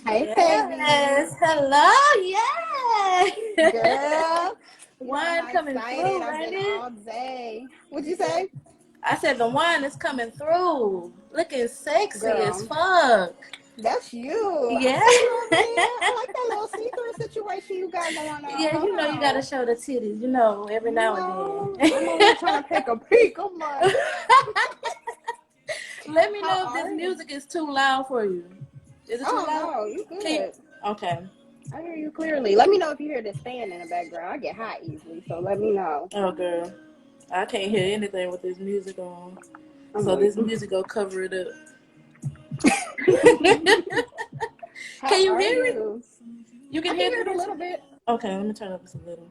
Hey, baby. Yes, hello, yeah. Girl, you know I'm Wine coming excited. through, I've ain't been it? all day. What'd you say? I said the wine is coming through. Looking sexy as Girl, fuck. that's you. I Yeah. see you over there. I like that little see-through situation you got going on. Yeah, Hold you gotta on. show the titties, every now and I'm over here then. trying to take a peek. I'm like, Let me how know if this are you? music is too loud for you. Is it too Oh, loud? no, you Can you... good. Okay. I hear you clearly. Let me know if you hear this fan in the background. I get hot easily, so let me know. Oh, girl. I can't hear anything with this music on. I'm So like, this music will cover it up. how Can you are hear it? you? You I can can hear hear the it a music? little bit. Okay, let me turn up this a little.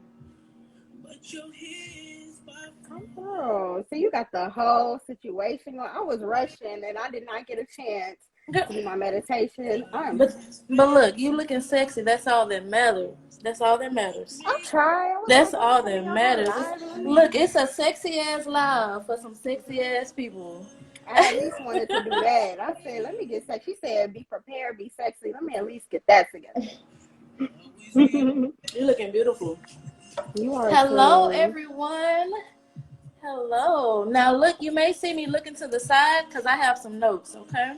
Oh, so you got the whole situation going. I was rushing and I did not get a chance Girl, to do my meditation. but look, you looking sexy. That's all that matters. That's all that matters. I'll try. I was That's like, let me all come that in on my matters. live. Let me. Look, it's a sexy ass live for some sexy ass people. I at least wanted to do that. I said, let me get sexy. She said, be prepared, be sexy. Let me at least get that together. You're looking beautiful. You are Hello, too. everyone. Hello. Now, look, you may see me looking to the side because I have some notes. Okay.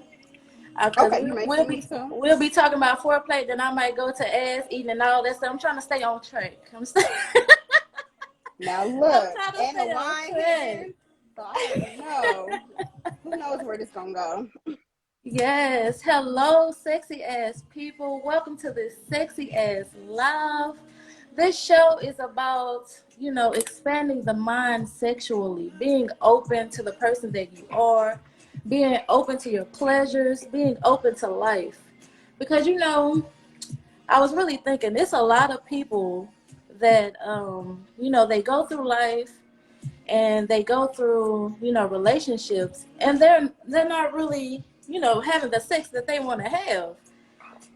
Because Okay, you may we'll see me be soon. we'll be talking about foreplay. Then I might go to ass eating and all that stuff. I'm trying to stay on track. Now I'm look, trying to and the stay on wine track. hitting. So I already know. Who knows where this gonna go? Yes. Hello, sexy ass people. Welcome to this sexy ass live. This show is about, expanding the mind sexually, being open to the person that you are, being open to your pleasures, being open to life. Because, I was really thinking there's a lot of people that, they go through life and they go through, relationships, and they're not really, having the sex that they want to have.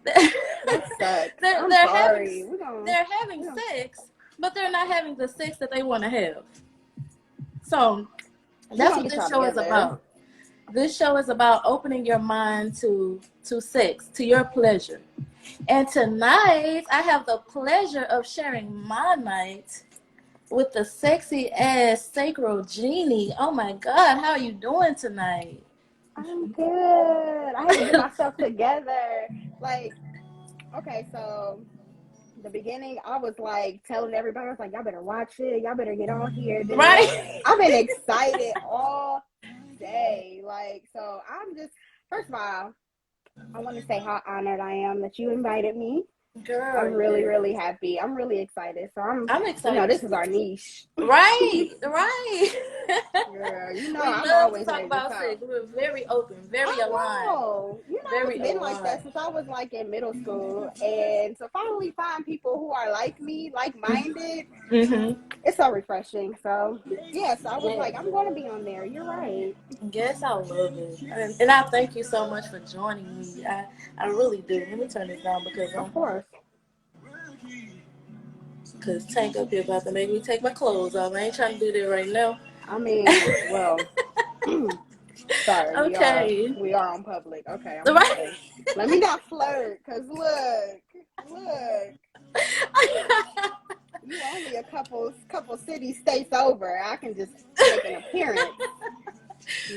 That sucks. they're, I'm they're having sorry. they're having sex, but they're not having the sex that they want to have. So We that's gonna what get this y'all show is together. about. This show is about opening your mind to sex, to your pleasure. And tonight, I have the pleasure of sharing my night with the sexy ass sacral genie. Oh my God, how are you doing tonight? I'm good. I had to get myself together. Like, okay, so the beginning, I was like telling everybody, I was like, y'all better watch it. Y'all better get on here. Right? I've been excited all day. Like, so I'm just, first of all, I want to say how honored I am that you invited me. I'm Girl, really, yes. really happy. I'm really excited. So I'm excited this is too. our niche. Right, right. Girl, We I'm love to always talk ready to about talk. sex. We're very open, very I aligned, know. very It's been like that aligned. since I was like in middle school. And to finally find people who are like me, like minded, Mm-hmm. it's so refreshing. So, yes, I was Yeah. like, I'm going to be on there. You're right. Yes, I love it. And I thank you so much for joining me. I really do. Let me turn this down Of course. because Tank up here about to make me take my clothes off. I ain't trying to do that right now. I mean, well, sorry, Okay. we are on public. Okay, I'm gonna Right. stay. Let me not flirt, cause look, you only a couple cities states over. I can just make an appearance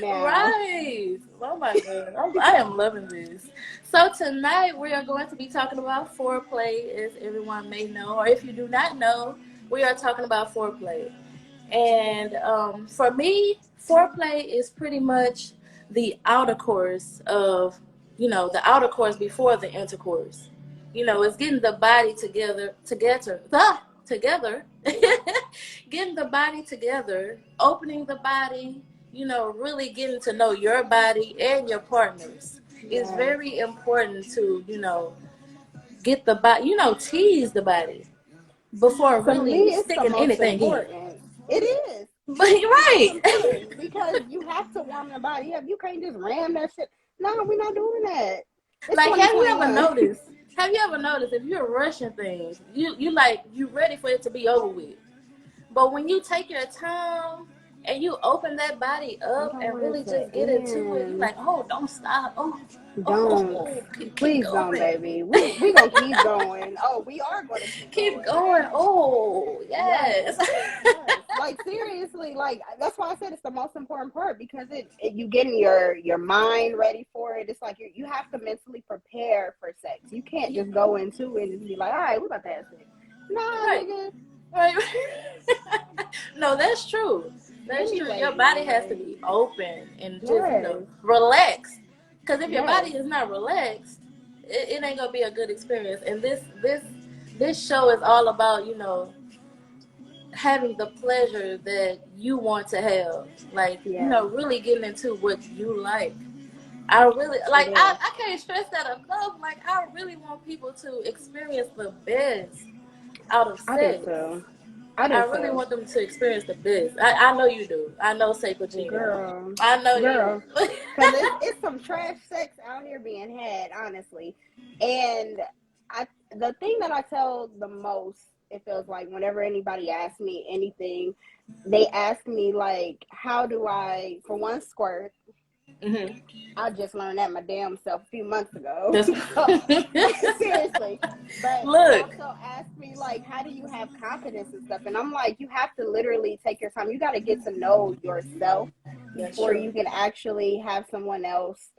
now. Right. Oh my God. I am loving this. So tonight we are going to be talking about foreplay, as everyone may know, or if you do not know, we are talking about foreplay. And for me, foreplay is pretty much the outer course of, the outer course before the intercourse. It's getting the body together, getting the body together, opening the body, really getting to know your body and your partners. It's Yes. very important to, get the body, tease the body before To really me, it's the sticking most anything in. important. It is. But you're It's the most right. important because you have to warm the body up. You can't just ram that shit. No, we're not doing that. It's Like, have you ever 2021. noticed? Have you ever noticed if you're rushing things, you ready for it to be over with. But when you take your time, and you open that body I up don't and want really it to just get into it, you're end. like, oh, don't stop. Don't. Keep Please don't, going. baby. We gonna keep going. Oh, we are gonna keep Keep going. going. Oh, Yes. yes. Yes. Like seriously, like that's why I said it's the most important part because you getting your mind ready for it. It's like you have to mentally prepare for sex. You can't just go into it and just be like, all right, we're about to have sex. Nah, Right. nigga. Right. No, that's true. That's true. Your body Stimulating, has to like be open and just, yes. relaxed. Because if your Yes. body is not relaxed, it ain't gonna be a good experience. And this show is all about, having the pleasure that you want to have. Like, Yes. really getting into what you like. I really It like is. I can't stress that enough. Like, I really want people to experience the best out of I do sex. too. I I do really too. want them to experience the best. I know you do. I know Sacred Gina. Girl. I know you. Girl. Because it's some trash sex out here being had, honestly. And the thing that I tell the most, it feels like whenever anybody asks me anything, they ask me like, how do I, for one, squirt? Mm-hmm. I just learned that my damn self a few months ago. Just So, seriously. But they look. also ask me, like, how do you have confidence and stuff? And I'm like, you have to literally take your time. You got to get to know yourself That's before true. you can actually have someone else,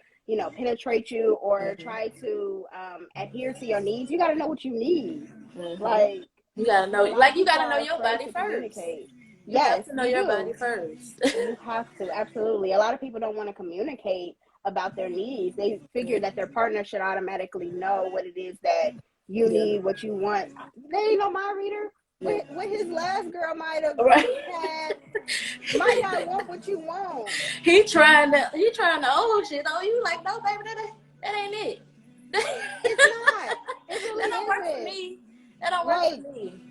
penetrate you or Mm-hmm. try to adhere to your needs. You got to know what you need. Mm-hmm. Like, You gotta know, a lot of you people gotta know are your afraid body to first. communicate. You have Yes, to know you your do. body first. You have to, absolutely. A lot of people don't want to communicate about their needs. They figure that their partner should automatically know what it is that you Yeah. need, what you want. They ain't no mind reader. Yeah. What his last girl might have All right. had might not want what you want. He trying to old shit on you. Like, no, baby, that ain't it. It's not. It That really don't work for isn't. me. That don't work for Like, me.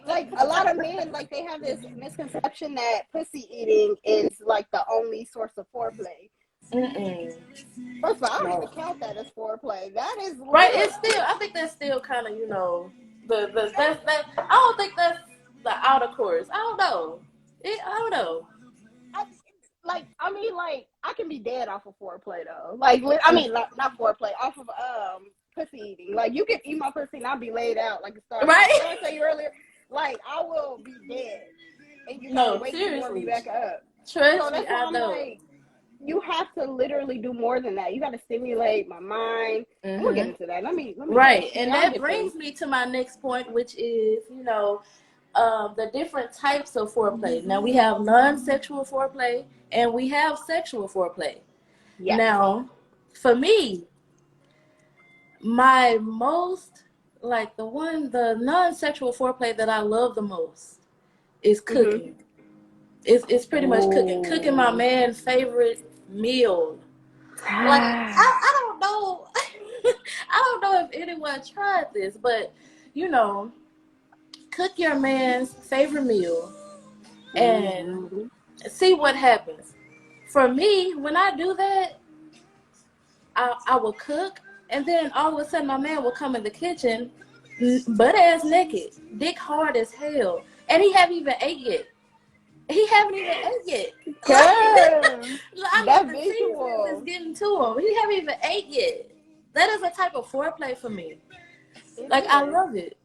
like a lot of men, like they have this misconception that pussy eating is like the only source of foreplay. Mm-mm. First of all, I don't even No. count that as foreplay. That is Right? look. It's still. I think that's still kind of, the that. I don't think that's the outer course. I don't know. I don't know. I, like I can be dead off of foreplay though. Like I mean, not foreplay, off of pussy eating. Like you can eat my pussy and I'll be laid out like a star. Right? What did I tell you earlier? Like I will be dead, and you gotta No, wait to warm me seriously. back up. So Trust me, that's why I I'm know. like, you have to literally do more than that. You got to stimulate my mind. I'm gonna get Mm-hmm. into that. Let me Right, see. and I'll that get to. brings me to my next point, which is, the different types of foreplay. Now we have non-sexual foreplay and we have sexual foreplay. Yes. Now, for me, my most the non-sexual foreplay that I love the most is Mhm. cooking. It's pretty much cooking. Cooking my Oh. man's favorite meal. Like, I don't know. I don't know if anyone tried this, but cook your man's favorite meal and Mhm. see what happens. For me, when I do that, I will cook, and then all of a sudden my man will come in the kitchen, butt ass naked, dick hard as hell, and he haven't even ate yet. He haven't even ate yet. Girl, I know that the seasons is visual. getting to him. He haven't even ate yet. That is a type of foreplay for me. It Like, I is. love it.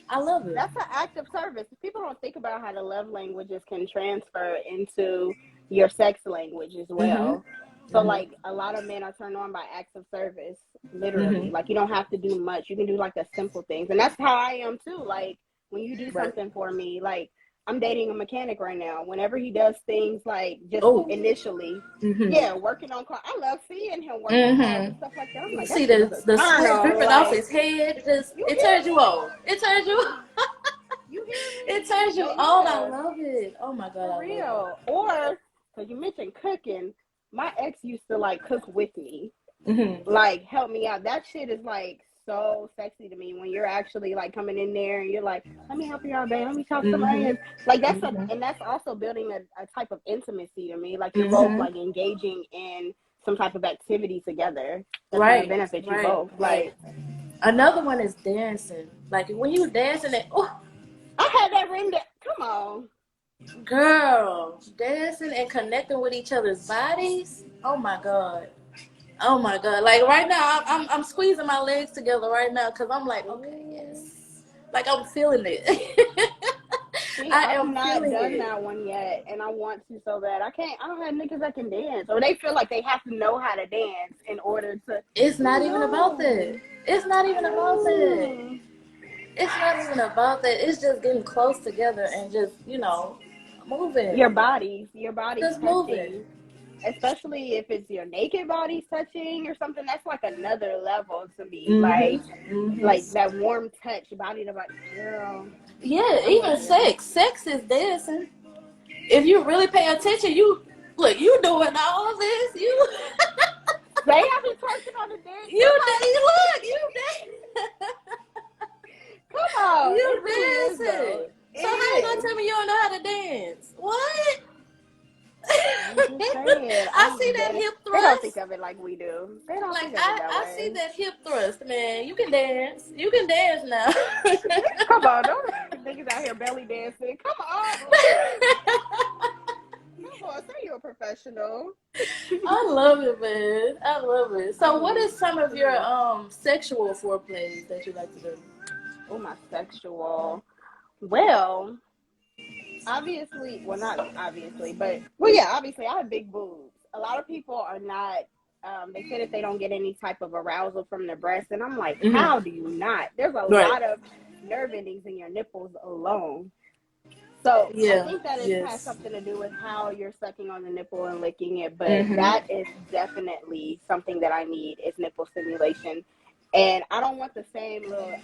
I love it. That's an act of service. People don't think about how the love languages can transfer into your sex language as Mhm. well. So, Mhm. like, a lot of men are turned on by acts of service, literally. Mhm. Like, you don't have to do much. You can do, like, the simple things. And that's how I am, too. Like, when you do Right. something for me, like, I'm dating a mechanic right now. Whenever he does things, like, just Oh. initially, Mhm. yeah, working on cars. I love seeing him work on cars and Mhm. stuff like that. I'm You like, that see shit the is a the turn sweat on. dripping off Like, his head. Just you it turns hear you me? on. It turns you. You hear It turns me? you on. I Yeah. love it. Oh my god, For I love it. real. Or, because you mentioned cooking, my ex used to like cook with me, Mhm. like help me out. That shit is like so sexy to me when you're actually like coming in there and you're like, let me help you out, babe. Let me chop some Mhm. onions. Like Mhm. and that's also building a type of intimacy to me. Like you're both Mhm. like engaging in some type of activity together that's going to Right. benefit you Right. both. Right. Like, Another one is dancing. Like when you dancing, and I had that written down. Come on. Girl, dancing and connecting with each other's bodies. Oh my god. Oh my god! Like right now, I'm squeezing my legs together right now because I'm like, okay, yes, like I'm feeling it. See, I I've am not feeling done it. that one yet, and I want to so bad. I can't. I don't have niggas that can dance, or they feel like they have to know how to dance in order to. It's not even about that. No, It's not even about that. no. It's not even about that. It's just getting close together and just moving, Your body's just moving. touching, especially if it's your naked body's touching or something. That's like another level to me. Mhm. Like Mhm. that warm touch, body to body. Girl, Yeah, I'm with even you. sex. Sex is dancing. If you really pay attention, you look. You doing all this. You. They have been twerking on the dance. You Come on, look, come on. you It really is though. dancing. It So how you gonna is. tell me you don't know how to dance? What? I'm just saying. I see that hip They don't think thrust. of it like we do. They don't Like think of it that I see way. that hip thrust, man. You can dance. You can dance now. Come on, don't niggas out here belly dancing. Come on, come on. Say you're a professional. I love it, man. I love it. So what Me is some of your too. sexual foreplays that you like to do? Oh, my sexual. Well, obviously, well, not obviously, but well, yeah, obviously, I have big boobs. A lot of people are not. They say that they don't get any type of arousal from their breasts, and I'm like, Mm-hmm. how do you not? There's a Right. lot of nerve endings in your nipples alone. So I Yeah. think that it has Yes. something to do with how you're sucking on the nipple and licking it, but Mm-hmm. that is definitely something that I need is nipple stimulation. And I don't want the same little.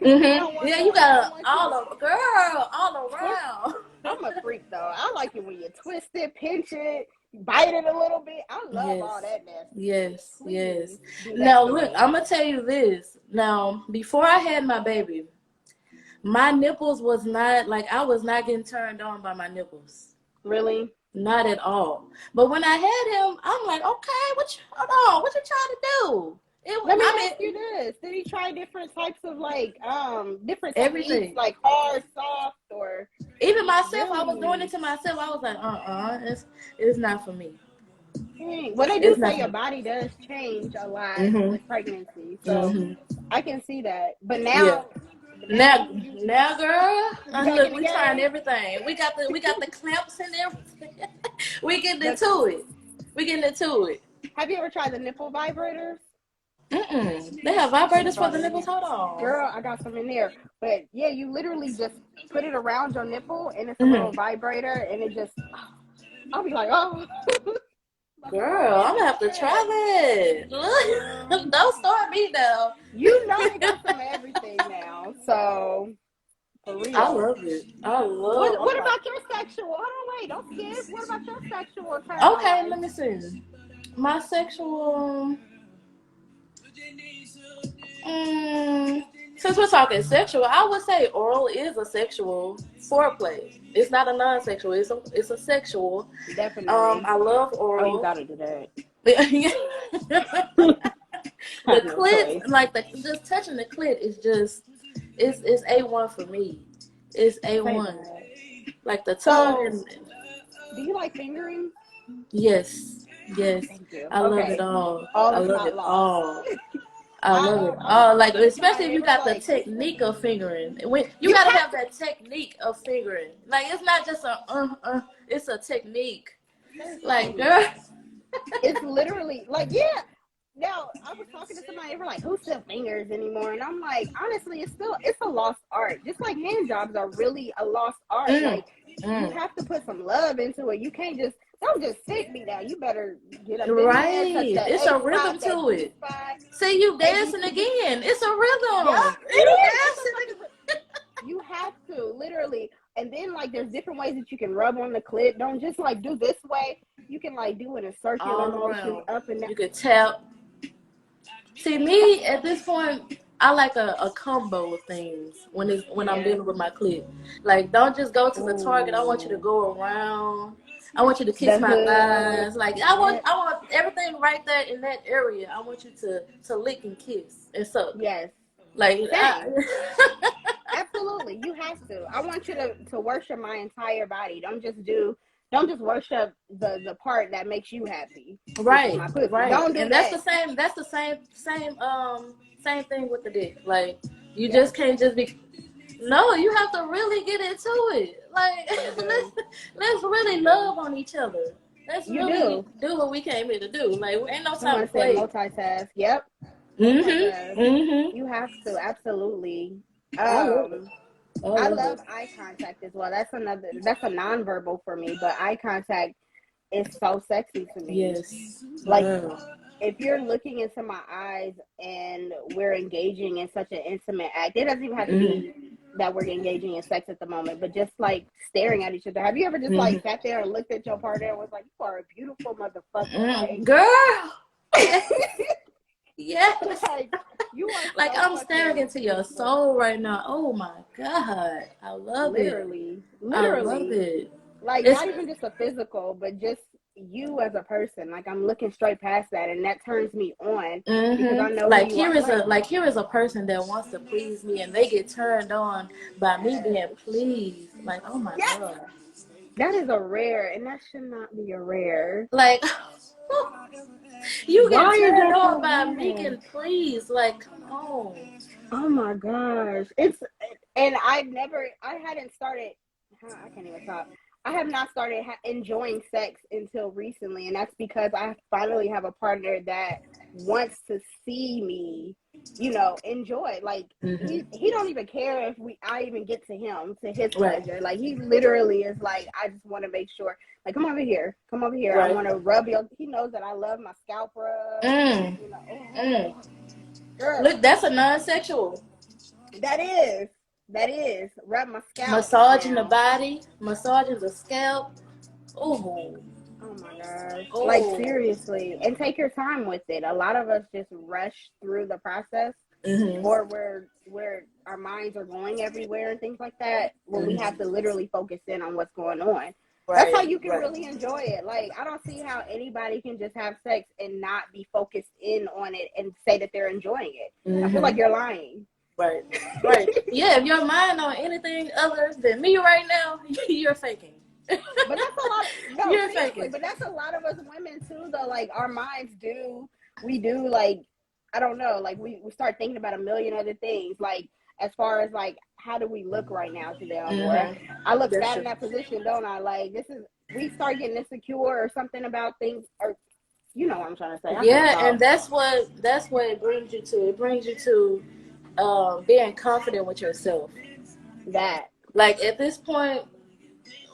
Yeah, you I don't got want you all to of girl all twist. around. I'm a freak though. I like it when you twist it, pinch it, bite it a little bit. I love all Yes. that nastiness. Yes. Yes. Please do that Now to look, me. I'm gonna tell you this. Now, before I had my baby, my nipples was not like I was not getting turned on by my nipples. Really? Not at all. But when I had him, I'm like, okay, hold on, what you trying to do? Let me I ask you mean, this. Did he try different types of like different techniques everything. like hard, soft, or Even myself, I was doing it really? to myself. I was like, it's not for me. Dang. Well, they do It's not say for your me. body does change a lot Mhm. with pregnancy, so Mhm. I can see that. Yeah. Now Now, girl, you back look, in the we trying game. everything. We got the clamps and everything. We getting The, into it. We getting into it. have you ever tried the nipple vibrators? They have I should have vibrators for brought the it in nipples. here. Hold on. Girl, I got some in there. But yeah, you literally just put it around your nipple and it's a little Mhm. vibrator and it just, I'll be like, oh, my whole Girl, head I'm gonna be have to try stressed. that. Girl, Look, don't start me now. you know they got some of everything now. So, for I real. love it. I What love. what I'm like, about your sexual? Hold on, wait, don't skip. What about your sexual turn okay, on? let me see. My sexual. Mm, since we're talking sexual, I would say oral is a sexual foreplay. It's not a non-sexual. It's a sexual. Definitely. I love Oh, you oral. gotta do that. The I have no clit, choice. like just touching the clit is just it's A1 for me. It's Say A1. that. Like the tongue So, and do you like fingering? yes, yes. Thank you. I love it Okay. all. All I is love not it lost. all. I love it. I'm Oh, like thinking in my especially if head, you I'm got the like, technique of fingering. When you you gotta have have to that technique of fingering. Like it's not just it's a technique. there's Like technique. girl, It's literally like, yeah. Now I was talking to somebody, they were like, who still fingers anymore? And I'm like, honestly, it's a lost art. Just like hand jobs are really a lost art. mm, Like you mm. have to put some love into it. You can't just don't just sit me down. You better get up in there, touch Right. that It's A a spot, rhythm that to G it. spot, See you A B dancing C D. again. It's a Yeah, rhythm. it You is. It's a dancing fucking. You have to literally, and then like there's different ways that you can rub on the clit. Don't just like do this way. You can like do it in circular all motions, around. up and down. You could tap. See me at this point, I like a combo of things when I'm Yeah. dealing with my clip. Like don't just go to the target. I want you to Ooh, go around. I want you to kiss the my hood. thighs. Like Yeah. I want everything right there in that area. I want you to lick and kiss and suck. Yes. Like, Same. Absolutely, you have to. I want you to worship my entire body. Don't just worship the part that makes you happy, which is right, my pussy. right. Don't do And that. that's the same thing with the dick. Like, you Yes, just can't just be. No, you have to really get into it. Like, you do. let's really love on each other. Let's You really do. do what we came here to do. Like, ain't no time to Someone said play. multitask. Yep, Mhm. multitask. Mhm. You have to, absolutely. I love it. Um, I I love love it. eye contact as well. That's a nonverbal for me, but eye contact is so sexy to me. Yes, Like, girl. if you're looking into my eyes and we're engaging in such an intimate act, it doesn't even have to be Mhm. that we're engaging in sex at the moment, but just like staring at each other. Have you ever just like Mhm. sat there and looked at your partner and was like, "You are a beautiful motherfucker," like, Girl. Yes. Yes. like you are Like, so I'm staring fucking into your beautiful. soul right now. Oh my God. I love it. Literally, I love literally. it. Like It's not even just a physical, but just you as a person. Like I'm looking straight past that, and that turns me on because I know who like you are. Like here is a person that wants to please me and they get turned on by me being yes, pleased. Like, oh my yes, God. that is a rare, and that should not be a rare. Like, you get Why is turned that on so by me rare? getting pleased. Like, come on. Oh my gosh, it's and I hadn't started. I can't even talk. I have not started enjoying sex until recently, and that's because I finally have a partner that wants to see me, enjoy. Like he don't even care if I even get to him to his Right. pleasure. Like he literally is like, I just want to make sure. Like come over here. I Right. want to rub your. He knows that I love my scalp rub. Mm. Mm. Oh, girl, Look, that's a non-sexual. that is. That is. Rub my scalp Massaging the now. body, massaging the scalp. Oh. Oh my gosh. Like Oh. seriously. And take your time with it. A lot of us just rush through the process Mm-hmm. or where our minds are going everywhere and things like that when we have to Mm-hmm. literally focus in on what's going on. That's how Right. you can Right. really enjoy it. Like I don't see how anybody can just have sex and not be focused in on it and say that they're enjoying it. I feel like Mm-hmm. you're lying. Right. Right. Yeah, if your mind on anything other than me right now, you're faking. But that's a lot. No, You're seriously. faking. But that's a lot of us women too, though. Like our minds do. We do like I don't know. Like we start thinking about a million other things. Like as far as like how do we look right now to them, or Mm-hmm. I look That's fat in true. that position, don't I? Like this is we start getting insecure or something about things, or you know what I'm trying to say. I can't Yeah, and talk. that's what it brings you to. It brings you to being confident with yourself. That Like, at this point,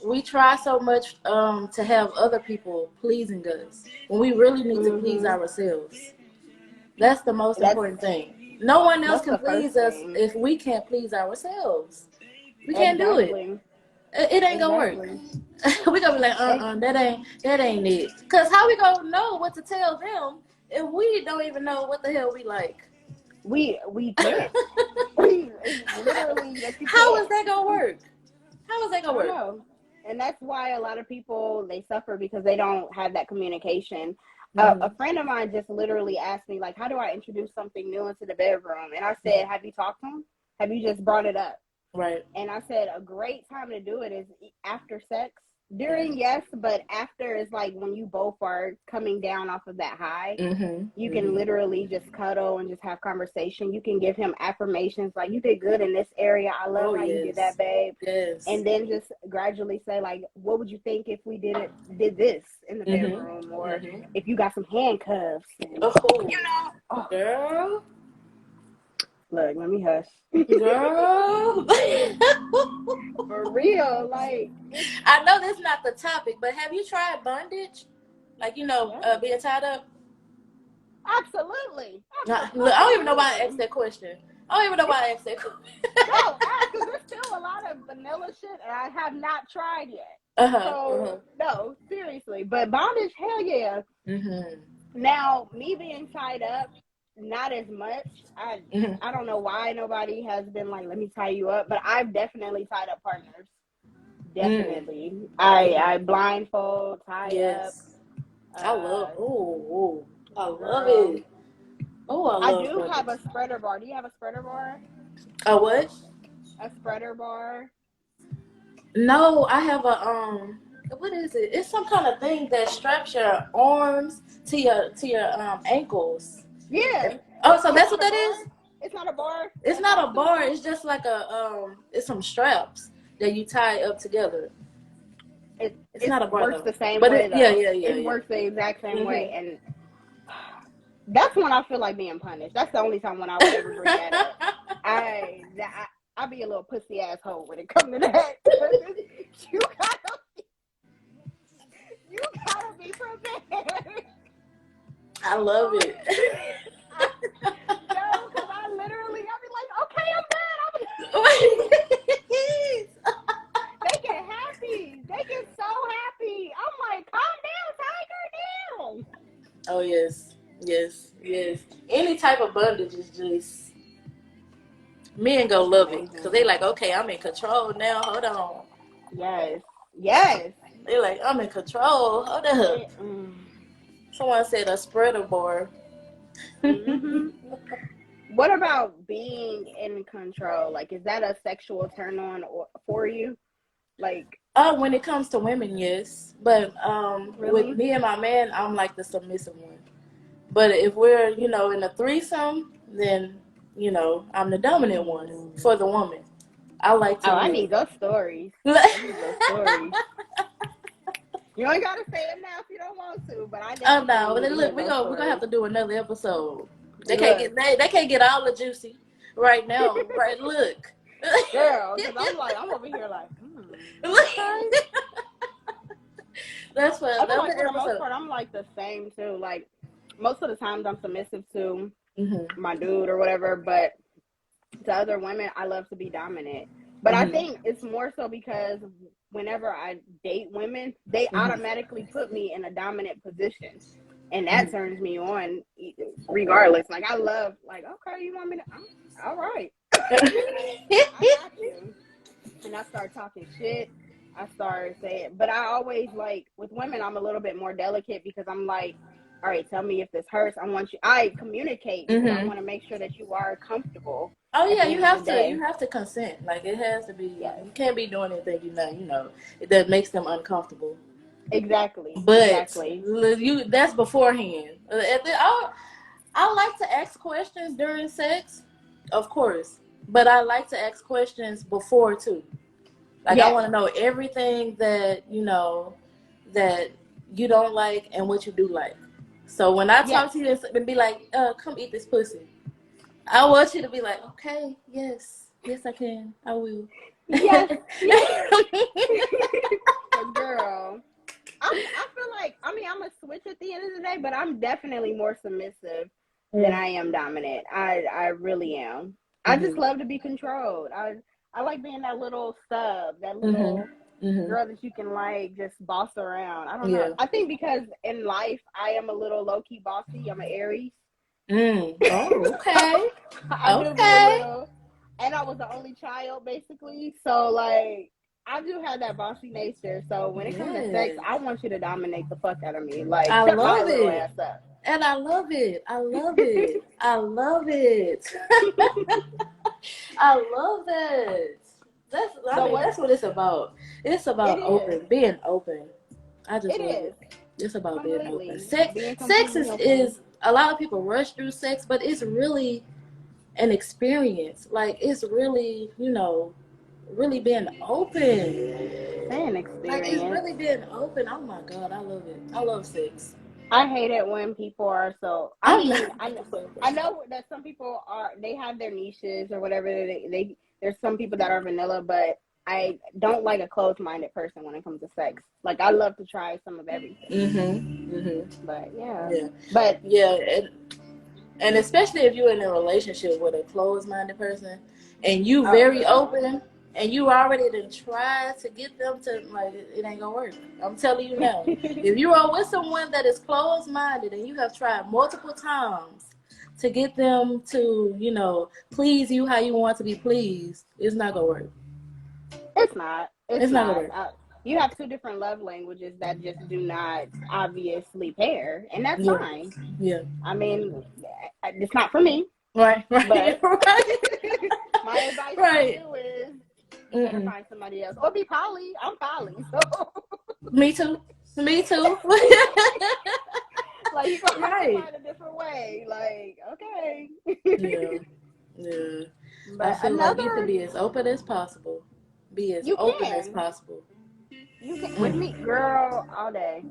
we try so much to have other people pleasing us when we really need to please mm-hmm. ourselves. That's the most That's important thing. No one else that's can the first please us thing. if we can't please ourselves. We can't do it. Exactly. It ain't gonna work. Exactly. We gonna be like, that ain't it. Cause how we gonna know what to tell them if we don't even know what the hell we like? We can't. We it's literally that you How can't. is that gonna work? How is that I gonna don't work? know. And that's why a lot of people they suffer because they don't have that communication. A Mm-hmm. friend of mine just literally asked me like, "How do I introduce something new into the bedroom?" And I said, "Have you talked to him? Have you just brought it up?" Right. And I said, "A great time to do it is after sex. During, yes, but after is like when you both are coming down off of that high. Mm-hmm. You can Mm-hmm. literally just cuddle and just have conversation. You can give him affirmations like, you did good in this area. I love Oh how you did yes, that, babe. yes. And then just gradually say like, what would you think if we did this in the bedroom, Mm-hmm. or Mm-hmm. if you got some handcuffs and Oh, you know, oh, girl, look, let me hush. girl. For real, like it's I know that's not the topic, but have you tried bondage? Like, yes, being tied up? absolutely, Look, I don't even know why I asked absolutely. that question. I don't even know Yeah, why I asked that question. no, because there's still a lot of vanilla shit and I have not tried yet. Uh-huh. Uh-huh. So no, seriously. But bondage, hell yeah. Mm-hmm. Now, me being tied up, not as much. Mm-hmm. I don't know why nobody has been like, let me tie you up, but I've definitely tied up partners. Mm. Definitely. I blindfold, tie up. Yes. I love, Uh oh, I love girl, it. Oh, I I love do have bondage. a spreader bar. Do you have a spreader bar? A what? A spreader bar? No, I have a what is it? It's some kind of thing that straps your arms to your ankles. Yeah. Oh, so It's that's not what a that bar. is? It's not a bar It's that has not a two bar, points. it's just like it's some straps that you tie up together. It's It not a bar works though. the same But way yeah, though. yeah, yeah, It yeah. works the exact same way, Mhm. and that's when I feel like being punished. That's the only time when I would ever bring that up. I be a little pussy asshole when it comes to that. you gotta you gotta be prepared. I love it. No, because I be like, okay, I'm done. They get happy. They get so happy. I'm like, calm down, tiger, down. Oh yes, yes, yes. Any type of bondage is just men go It's love it because they amazing. like, okay, I'm in control now. Hold on. Yes. Yes. They like, I'm in control. Hold up. Mm. Someone said a spreader bar. Mm-hmm. What about being in control? Like, is that a sexual turn on for you? Like, When it comes to women, yes. But with really? me and my man, I'm like the submissive one. But if we're, in a threesome, then, I'm the dominant one for the woman. I like Oh, to I be. need those stories. I need those stories. You ain't gotta say it now if you don't want to, but I Oh definitely no! need to hear Look, those we're gonna have stories. to do another episode. Look, They can't get all the juicy right now. Right? Look. girl, because I'm over here like, Look. okay. That's for I feel another like for the most episode. part, I'm like the same too. Like most of the times, I'm submissive to Mhm. my dude or whatever, but to other women, I love to be dominant. But I Mhm. think it's more so because whenever I date women, they Mhm. automatically put me in a dominant position. And that Mhm. turns me on regardless. Like, I love, like, okay, you want me to, all right. I got you. And I start talking shit. I start saying, but I always like with women, I'm a little bit more delicate because I'm like, all right, tell me if this hurts. I communicate because I Mhm. want to make sure that you are comfortable Oh at yeah, the end of the you day. have to consent. Like it has to be. Yes, You can't be doing anything that makes them uncomfortable. exactly, But exactly. that's beforehand. I like to ask questions during sex, of course, but I like to ask questions before too. Like I Yes, want to know everything that that you don't like and what you do like. So when I yes, talk to you and be like, "Come eat this pussy," I want you to be like, "Okay, yes, yes, I can, I will." yes, yes. Cause girl, I feel like I'm a switch at the end of the day, but I'm definitely more submissive than I am dominant. I really am. I just Mhm. love to be controlled. I like being that little sub, that Mhm. little Mhm. girl that you can like just boss around. I don't know. Yeah. I think because in life I am a little low key bossy. I'm an Aries. Oh, okay. I do be a Okay. little, and I was the only child basically. So like, I do have that bossy nature. So when it comes to sex, Yes. I want you to dominate the fuck out of me. Like, I shut my love little it. ass up. And I love it. I love it. I love it. I love that. So what? That's what it's about. It's It about is. being open. I just It love it. is It's about being open. completely being Sex completely open. is a lot of people rush through sex, but it's really an experience. Like it's really, really being open. An Like it's experience. really being open. Oh my god, I love it. I love sex. I hate it when people are so. I I'm mean, not I know that some people are they have their niches or whatever. There's some people that are vanilla, but I don't like a closed minded person when it comes to sex. Like I love to try some of everything. Mhm. Mhm. But yeah, Yeah. but Yeah, and especially if you're in a relationship with a closed-minded person and you oh very girl, open and you already done tried to get them to like it ain't gonna work. I'm telling you now. If you are with someone that is closed-minded and you have tried multiple times to get them to, please you how you want to be pleased, it's not gonna work. it's not. It's It's not gonna not. work. you have two different love languages that just do not obviously pair, and that's Yeah. fine. Yeah. I mean, it's not for me, Right. Right. but Right. my advice to Right. you is you better Mm-mm. find somebody else or be poly. I'm poly, so Me too. Me too. like you're gonna have to Right. find a different way. Like, okay. Yeah. Yeah. I But feel like you can another, be as open as possible. Be as you open as can. possible. You can with Mm. me, girl, all day.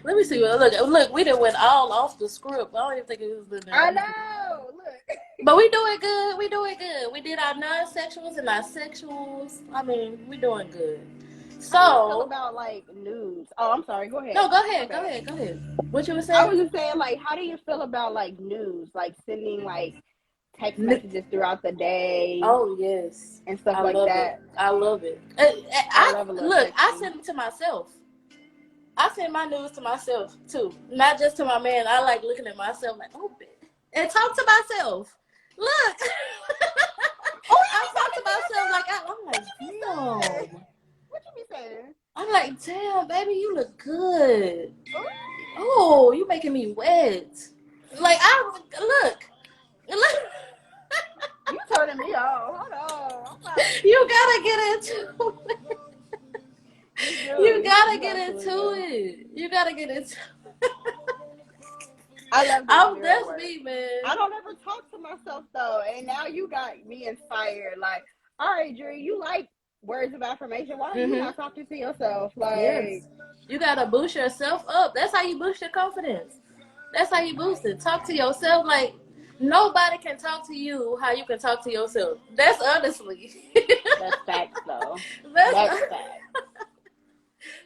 Let me see. Look. We done went all off the script. I don't even think it was in there. I know. Look. But we doing good. We doing good. We did our non-sexuals and our sexuals. I mean, we doing good. How do you feel So, about like nudes? Oh, I'm sorry. Go no, ahead. go My ahead. Go bad. ahead. Go ahead. What you were I saying? was just saying, like, how do you feel about like nudes, like sending like text N- messages throughout the day Oh yes, and stuff I like love it. that? I love it. I love a little I texting. send it to myself. I send my news to myself too, not just to my man. I like looking at myself like, oh, bitch, and talk to myself. Look, Oh, I you talk to be myself saying like that? I'm like, What you be saying? damn. What you be saying? I'm like, damn, baby, you look good. Ooh. Oh, you making me wet. Like look. You turning me on. Hold on. I'm like, You gotta get into it. you You do. gotta You get actually into do. it. You gotta get into it. I love doing mirror That's work. me, man. I don't ever talk to myself though, and now you got me inspired. Like, all right, Drew, you like words of affirmation. Why are you Mm-hmm. not talking to yourself? Like, Yes. You gotta boost yourself up. That's how you boost your confidence. That's how you boost it. Talk to yourself like nobody can talk to you how you can talk to yourself. That's honestly. that's facts though. that's That's facts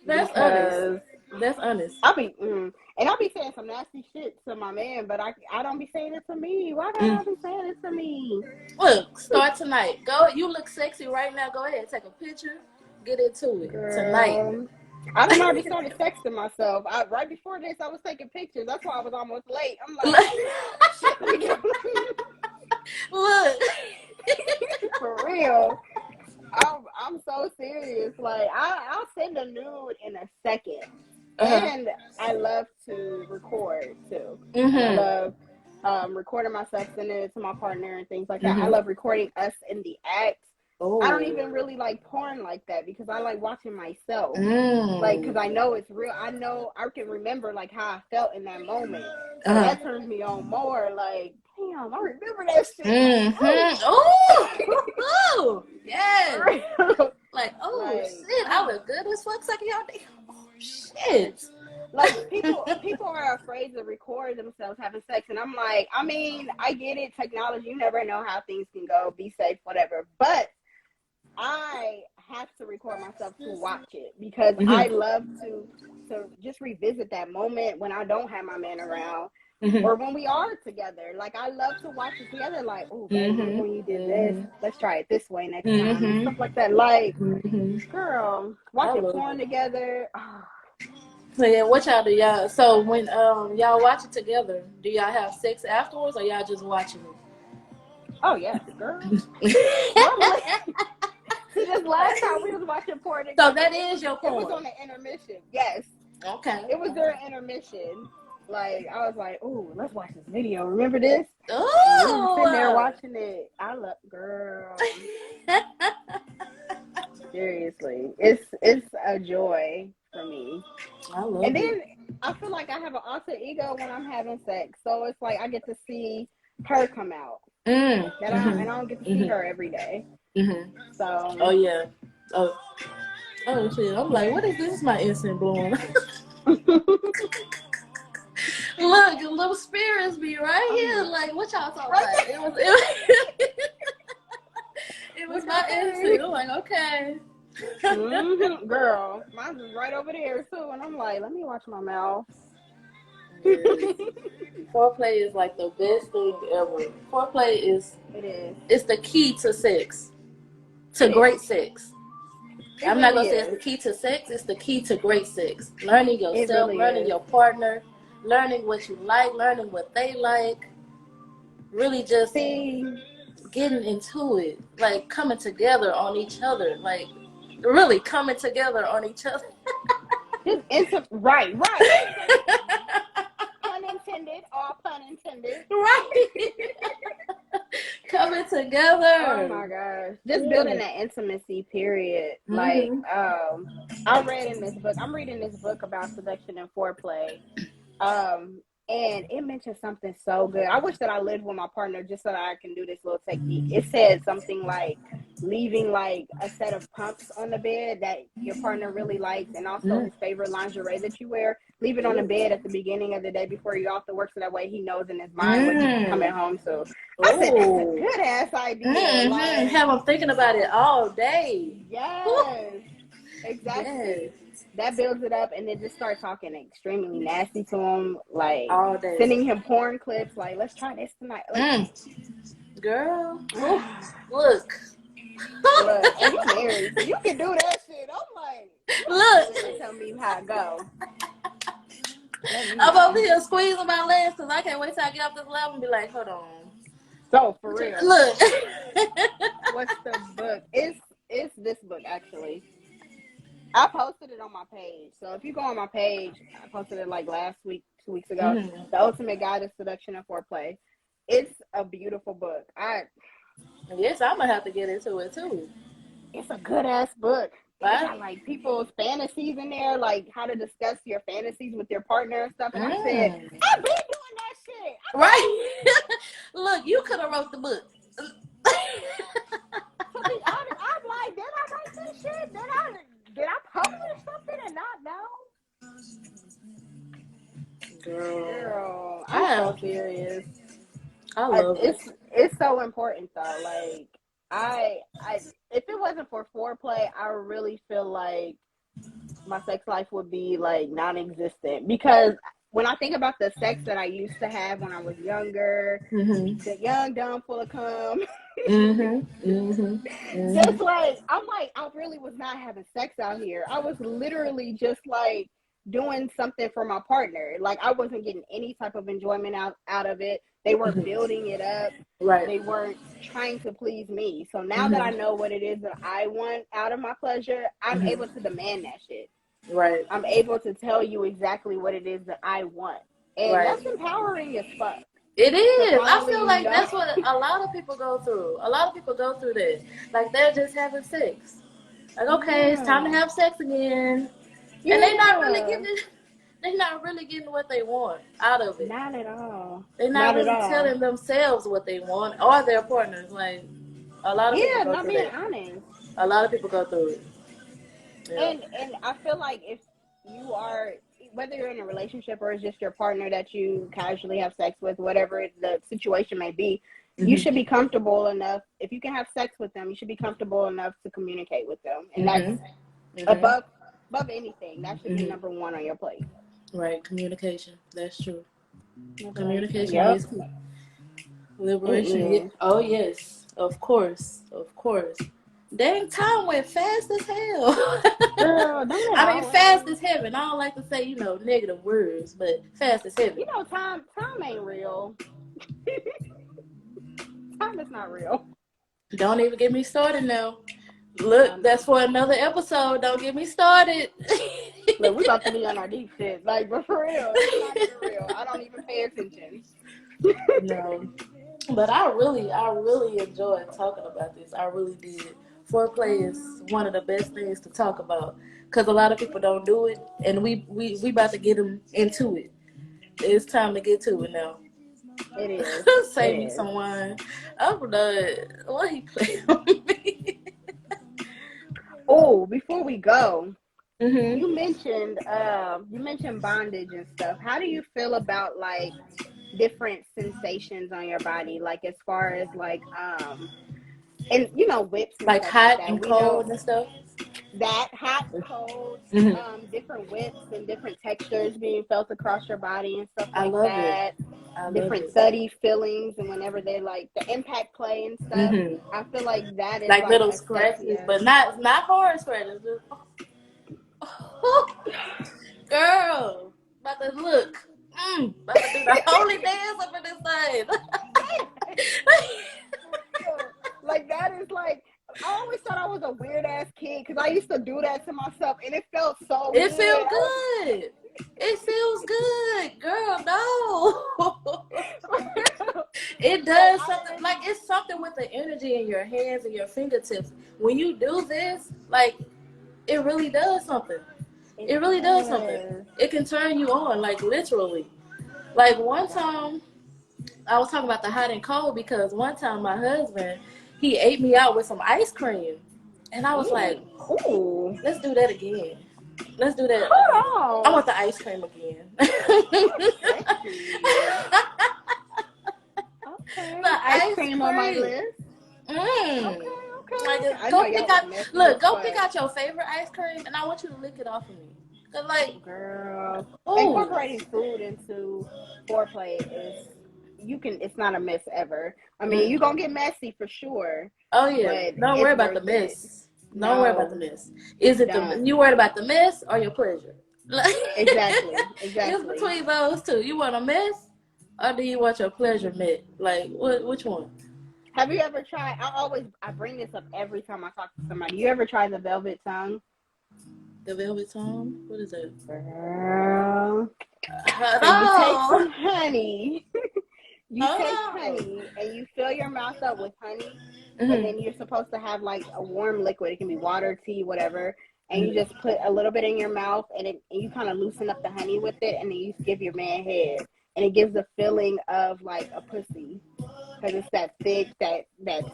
that's honest. because That's honest. and I'll be saying some nasty shit to my man, but I don't be saying it to me. Why can't Mm. I be saying it to me? Look, start tonight. Go. You look sexy right now. Go ahead, take a picture. Get into it tonight. Girl, I done already started texting myself. Right before this, I was taking pictures. That's why I was almost late. I'm like, shit, let me get Look. for real. I'm so serious. Like I'll send a nude in a second, Uh-huh. and I love to record too. I Mm-hmm. love recording myself, sending it to my partner and things like that. I Mm-hmm. love recording us in the act. I don't Oh. even really like porn like that because I like watching myself. Like, Mm. because I know it's real. I know I can remember like how I felt in that moment. So Uh-huh. that turns me on more. Like, damn, I remember that shit. Like, Mm-hmm. Oh. Yes. oh, Like, oh like, shit, I look good as fuck sucking your dick. Oh shit. like people are afraid to record themselves having sex, and I'm like, I mean, I get it, technology, you never know how things can go, be safe, whatever, but I have to record myself to watch it because I Mm-hmm. love to just revisit that moment when I don't have my man around Mm-hmm. or when we are together. Like, I love to watch it together. Like, oh, babe, remember when you did this? Mm-hmm. Let's try it this way next time and Mm-hmm. stuff like that. Like, Mm-hmm. girl, I watching love porn it. together. So yeah, what y'all do? Y'all so when y'all watch it together, do y'all have sex afterwards or y'all just watching Oh yes, girl. Normally, it? see, this last time we was watching porn So together, that is your it was porn. on the intermission. Yes, Okay. it was during intermission. Like, I was like, "Ooh, let's watch this video. Remember this?" And we were sitting there Oh. watching it. I love, girl. Seriously, it's a joy for me. I And love it. then I feel like I have an alter ego when I'm having sex, so it's like I get to see her come out. Mm. And Mm-hmm. I don't get to see Mm-hmm. her every day. Mm-hmm. Oh So yeah. Oh. Oh shit. I'm like, what is this? Is my instant blowing? Look, little spirits be right here. Like, what y'all talking right about? there. It was Look my okay. instant. I'm like, okay. Girl, mine's is right over there too, and I'm like, let me watch my mouth. Yes. Foreplay is like the best thing ever. Foreplay is It is. it's the key to sex, to It great is. sex. It I'm not really gonna say it's the is. key to sex. It's the key to great sex. Learning It yourself, really learning is. your partner, learning what you like, learning what they like. Really, just See, getting into it, like coming together on each other. Like really coming together on each other. Right. Pun intended, all pun intended. Right. Coming together. Oh my gosh. Just building that intimacy, period. Mm-hmm. Like, I'm reading this book about seduction and foreplay. And it mentioned something so good. I wish that I lived with my partner just so that I can do this little technique. It said something like leaving like a set of pumps on the bed that your partner really likes, and also his favorite lingerie that you wear. Leave it on the bed at the beginning of the day before you're off to work, so that way he knows in his mind what he's coming home to. I said that's a good ass idea. Like, have him thinking about it all day. Yes, exactly. Yes. That builds it up, and then just start talking extremely nasty to him, like all day. Sending him porn clips, like, let's try this tonight. Like, girl, look, and you married, so you can do that shit. I'm like, look, tell me how it go. I'm over here squeezing my legs because I can't wait till I get off this level and be like, hold on. So for real, look, what's the book? It's this book actually. I posted it on my page. So if you go on my page, I posted it like last week, 2 weeks ago. The Ultimate Guide to Seduction and Foreplay. It's a beautiful book. Yes, I'm gonna have to get into it too. It's a good ass book. Right? Got, like, people's fantasies in there, like how to discuss your fantasies with your partner and stuff. And I said, I've been doing that shit. Right? Look, you could have wrote the book. To be honest, I'm like, did I write this shit? Did I publish something and not know? Girl, I'm so serious. I love it. It's so important though. Like, I if it wasn't for foreplay, I really feel like my sex life would be like non-existent, because when I think about the sex that I used to have when I was younger, the young, dumb, full of cum, just like, I'm like, I really was not having sex out here. I was literally just like doing something for my partner. Like, I wasn't getting any type of enjoyment out of it. They weren't building it up. Right. They weren't trying to please me. So now that I know what it is that I want out of my pleasure, I'm able to demand that shit. Right. I'm able to tell you exactly what it is that I want. And that's empowering as fuck. It is. I feel like that's what a lot of people go through. A lot of people go through this. Like, they're just having sex. Like, okay, it's time to have sex again. And they're not really getting what they want out of it. Not at all. They're not really telling themselves what they want or their partners. Like, a lot of people go through that. Honest. A lot of people go through it. Yeah. And I feel like if you are, whether you're in a relationship or it's just your partner that you casually have sex with, whatever the situation may be, you should be comfortable enough. If you can have sex with them, you should be comfortable enough to communicate with them. And that's above anything. That should be number one on your plate. Right, communication. That's true. Communication is key. Liberation. Oh, yes. Of course. Dang, time went fast as hell. Girl, I mean, fast as heaven. I don't like to say, negative words, but fast as heaven. Time ain't real. Time is not real. Don't even get me started now. Look, that's for another episode. Don't get me started. Look, we about to be on our deep shit. Like, but for real, it's not even real. I don't even pay attention. No. But I really enjoyed talking about this. I really did. Foreplay is one of the best things to talk about, because a lot of people don't do it, and we about to get them into it. It's time to get to it now. It is. Save me some wine. I'm done. What he playing on me? Oh, before we go, you mentioned bondage and stuff. How do you feel about like different sensations on your body, like as far as like and whips and like hot and cold and stuff? That hot, cold, different whips and different textures being felt across your body and stuff like that. Different study feelings, and whenever they like the impact play and stuff, I feel like that is like little scratches, but not hard scratches. Girl, about to look. About to do the holy dance up in this thing. Like, that is like, I always thought I was a weird ass kid because I used to do that to myself, and it felt so It good. feels good. It feels good, girl. No. It does something, like it's something with the energy in your hands and your fingertips. When you do this, like it really does something. It really does something. It can turn you on, like literally. Like one time, I was talking about the hot and cold because one time my husband, he ate me out with some ice cream, and I was like, ooh, let's do that again. Let's do that again. Hold I on. want the ice cream again. Okay. The Ice cream on my list. Okay. Like, go pick out your favorite ice cream, and I want you to lick it off of me. Cause like, girl, ooh. Incorporating food into foreplay is it's not a miss ever. I mean, you're gonna get messy for sure. Oh yeah, but don't worry about the mess. Don't worry about the mess. Is it you worried about the mess or your pleasure? Exactly. It's between those two. You want a mess, or do you want your pleasure met? Like, which one? Have you ever tried? I bring this up every time I talk to somebody. You ever tried the velvet tongue? The velvet tongue? What is that? Girl. So you take some honey. You take honey and you fill your mouth up with honey, and then you're supposed to have like a warm liquid. It can be water, tea, whatever. And you just put a little bit in your mouth, and you kind of loosen up the honey with it, and then you give your man head, and it gives the feeling of like a pussy, because it's that thick, that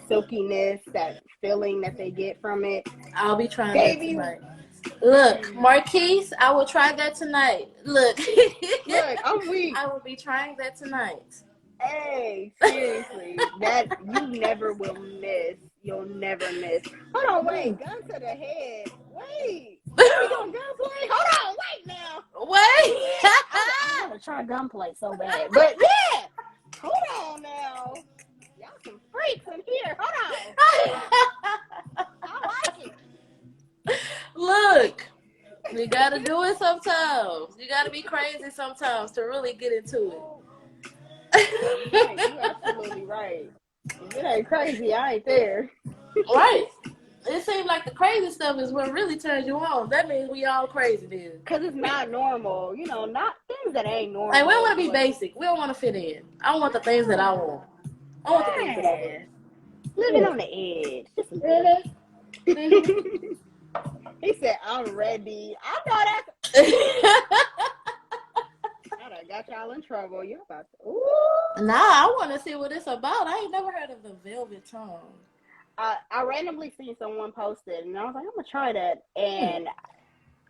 silkiness, that feeling that they get from it. I'll be trying that tonight. Look, Marquise, I will try that tonight. Look, I'm weak. I will be trying that tonight. Hey, seriously, that you never will miss. You'll never miss. Hold on, wait, gun to the head. Wait, we doing gunplay? Hold on, wait now. Wait, I want to try gunplay so bad, but yeah, hold on now. Y'all some freaks in here. Hold on. I like it. Look, you gotta do it sometimes. You gotta be crazy sometimes to really get into it. Right, you absolutely right. If it ain't crazy, I ain't there. Right. It seems like the crazy stuff is what really turns you on. That means we all crazy then. Because it's not normal. You know, not things that ain't normal. Like, we don't want to be basic. We don't want to fit in. I want the things that I want. I want the things that I want. Living on the edge. Just really? He said, I'm ready. I know that. I done got y'all in trouble. You're about to. Ooh. Nah, I want to see what it's about. I ain't never heard of the velvet tongue. I randomly seen someone post it, and I was like, I'm going to try that. And,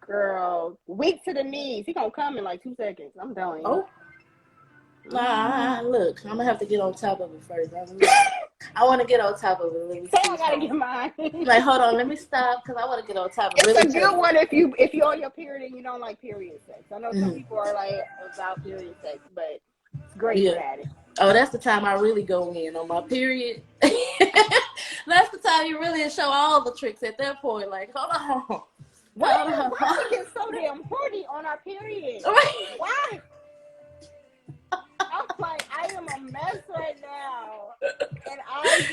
girl, weak to the knees. He going to come in like 2 seconds. I'm telling you. Oh. Nah, look, I'm going to have to get on top of it first. I want to get on top of it. Say I got to get mine. Like, hold on, let me stop, because I want to get on top of it. It's a good one if you're on your period and you don't like period sex. I know some people are like about period sex, but it's great at it. Oh, that's the time I really go in on my period. That's the time you really show all the tricks at that point. Like, hold on. Why do we get so damn horny on our period? Why? I'm like, I am a mess right now, and I just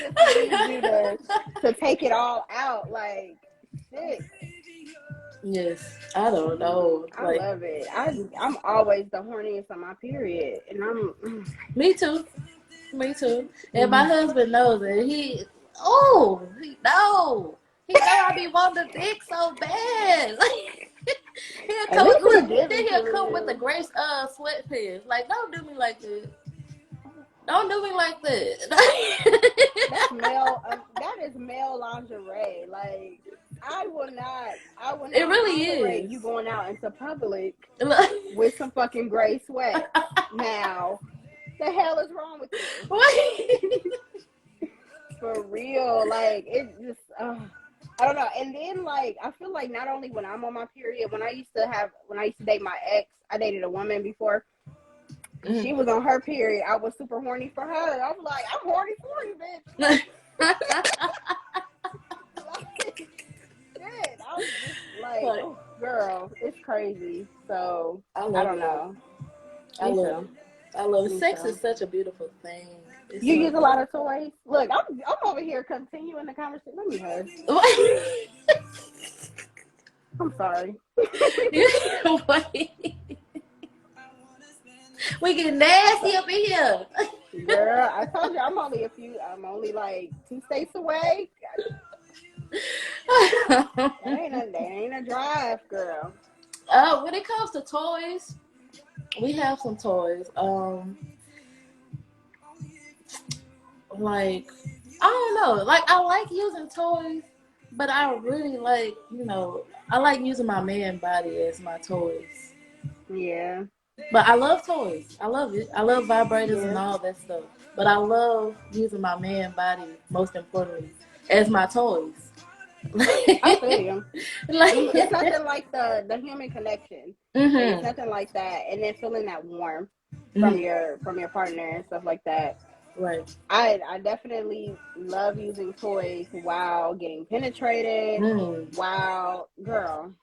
need you to take it all out. Like, shit. Yes, I don't know. I love it. I'm always the horniest on my period, and I'm. Me too. And my husband knows it. He knows I be wanting the dick so bad. Like, he'll come with the gray sweatpants. Like, don't do me like this. Don't do me like that. That's male. That is male lingerie. Like, I will not. It really is. You going out into public with some fucking gray sweat. Now, the hell is wrong with you? For real, like, it just. I don't know. And then, like, I feel like not only when I'm on my period, when I used to date my ex, I dated a woman before. She was on her period. I was super horny for her. I was like, I'm horny for you, bitch. Shit. I was just like, oh, girl, it's crazy. So, I don't know. I love it. I love it. Me Sex too. is such a beautiful thing. It's You so use a lot of toys. Look, I'm over here continuing the conversation. Let me hush. I'm sorry. We get nasty up in here. Girl, I told you I'm only like 2 states away. That ain't a drive, girl. When it comes to toys, we have some toys. Like, I don't know. Like, I like using toys, but I really like, I like using my man body as my toys. Yeah. But I love toys. I love it. I love vibrators and Yeah. all that stuff. But I love using my man body, most importantly, as my toys. I feel you. Like, It's nothing like the human connection. Like, it's nothing like that. And then feeling that warmth from your partner and stuff like that. Right. I definitely love using toys while getting penetrated. While girl,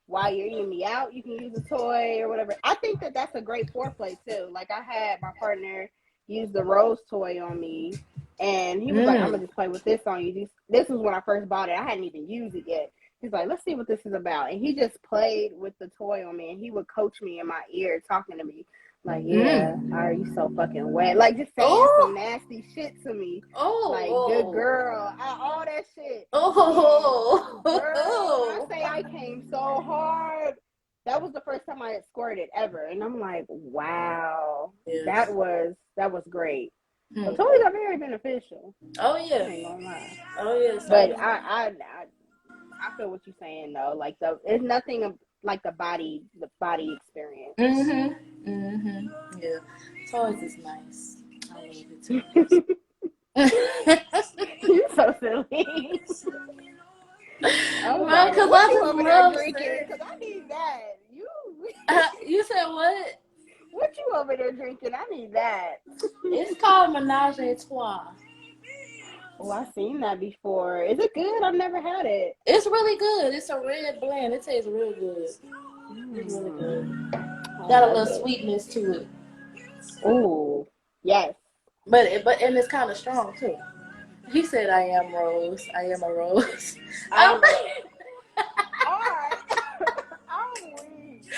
while you're eating me out, you can use a toy or whatever. I think that's a great foreplay too. Like, I had my partner use the rose toy on me, and he was like, "I'm gonna just play with this on you." This was when I first bought it. I hadn't even used it yet. He's like, "Let's see what this is about," and he just played with the toy on me, and he would coach me in my ear, talking to me. Like, yeah, are you so fucking wet? Like, just saying some nasty shit to me. Like, good girl. All that shit. And girl, when I say I came so hard, that was the first time I had squirted ever. And I'm like, wow. Yes. That was great. So toys are very beneficial. Oh, yeah. I ain't gonna lie. Oh, yes. But I feel what you're saying though. Like, it's nothing like the body experience. Yeah. Toys is nice. I love it too. You're so silly. Oh Well, my God. because What I you just over there love drinking? sex. Because I need that. You said what? What you over there drinking? I need that. It's called Menage a Trois. Oh, I've seen that before. Is it good? I've never had it. It's really good. It's a red blend. It tastes real good. It's really good. Got a little sweetness to it. Ooh, yes. But and it's kind of strong too. He said, "I am Rose. I am a Rose." All right. I'm weak.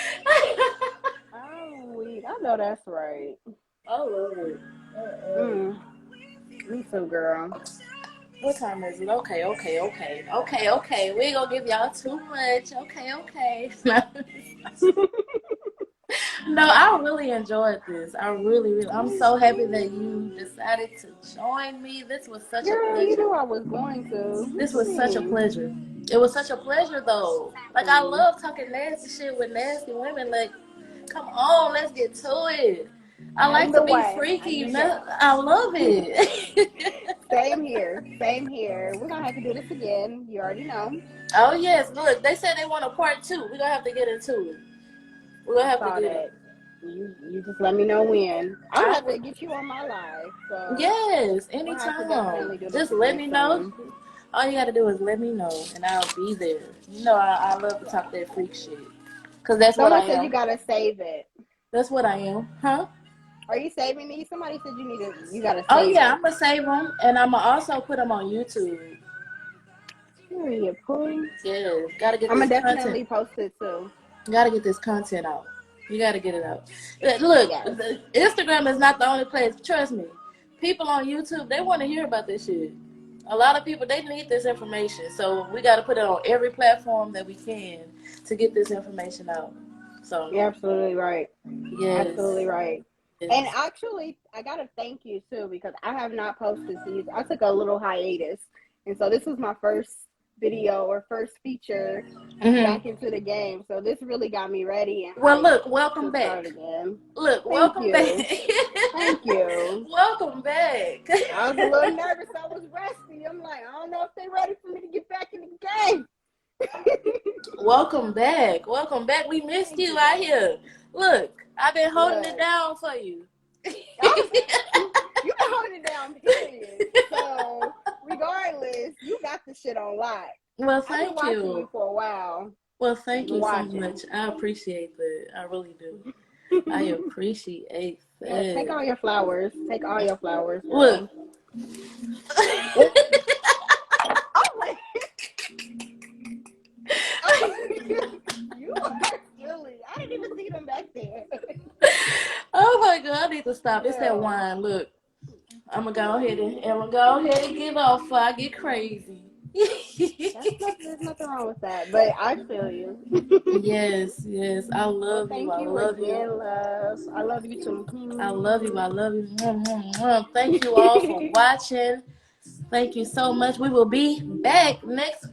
I'm weak. I know that's right. I love it. Me too, girl. What time is it? Okay. We ain't gonna give y'all too much. Okay. No, I really enjoyed this. I'm so happy that you decided to join me. This was such a pleasure. You knew I was going to. This was such a pleasure. It was such a pleasure, though. Like, I love talking nasty shit with nasty women. Like, come on, let's get to it. I like to be freaky. I love it. Same here. We're going to have to do this again. You already know. Oh, yes. Look, they said they want a part 2. We're going to have to get into it. We're going to have to get it. You just let me know when. I'll have to get you on my live. So yes, anytime. Just let me know. All you got to do is let me know, and I'll be there. You know, I love to talk that freak shit. Because that's what I am. Someone said you got to save it. That's what I am. Huh? Are you saving these? Somebody said you got to save Oh, yeah, I'm going to save them, and I'm going to also put them on YouTube. Period, please. Yeah, got to get this content. I'm going to definitely post it, too. Got to get this content out. You got to get it out. Look, Instagram is not the only place. Trust me. People on YouTube, they want to hear about this shit. A lot of people, they need this information. So we got to put it on every platform that we can to get this information out. So you're absolutely right. Yes. Absolutely right. Yes. And actually, I got to thank you, too, because I have not posted these. I took a little hiatus. And so this was my first video or first feature back into the game. So this really got me ready. And well, look, welcome back. Look, welcome back. Thank you. Welcome back. I was a little nervous. I was rusty. I'm like, I don't know if they're ready for me to get back in the game. Welcome back. Welcome back. We missed you out here. Look, I've been holding it down for you. You've been holding it down, period. So, regardless, you got the shit on lock. Well, thank you. I've been watching you for a while. Well, thank you so much. I appreciate that. I really do. I appreciate that. Yeah, take all your flowers. Take all your flowers. Girl. Look. You are silly. I didn't even see them back there. Oh my God, I need to stop. It's that wine. Look, I'm gonna go ahead and get off before I get crazy. There's nothing wrong with that, but I feel you. Yes, I love you. I love you. Love. I love you too. I love you. I love you. Thank you all for watching. Thank you so much. We will be back next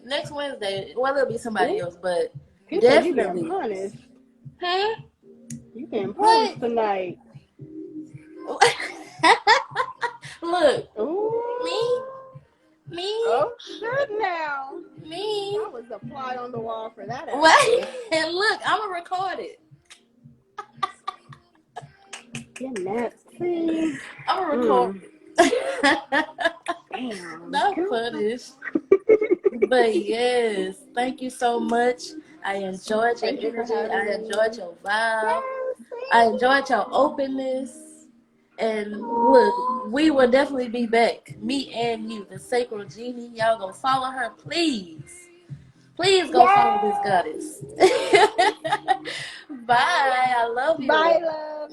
next Wednesday. Well, it'll be somebody else, but definitely. You punished. Huh? You getting punished tonight. Look. Ooh. Me? Oh shit now. Me? I was a fly on the wall for that. What? And look, I'm gonna record it. You're nasty. I'm gonna record it. Damn. Not punished. But yes, thank you so much. I enjoyed your energy. I enjoyed your vibe. I enjoyed your openness. And look, we will definitely be back. Me and you, the Sacred Genie. Y'all go follow her, please. Please go follow this goddess. Bye. I love you. Bye, love.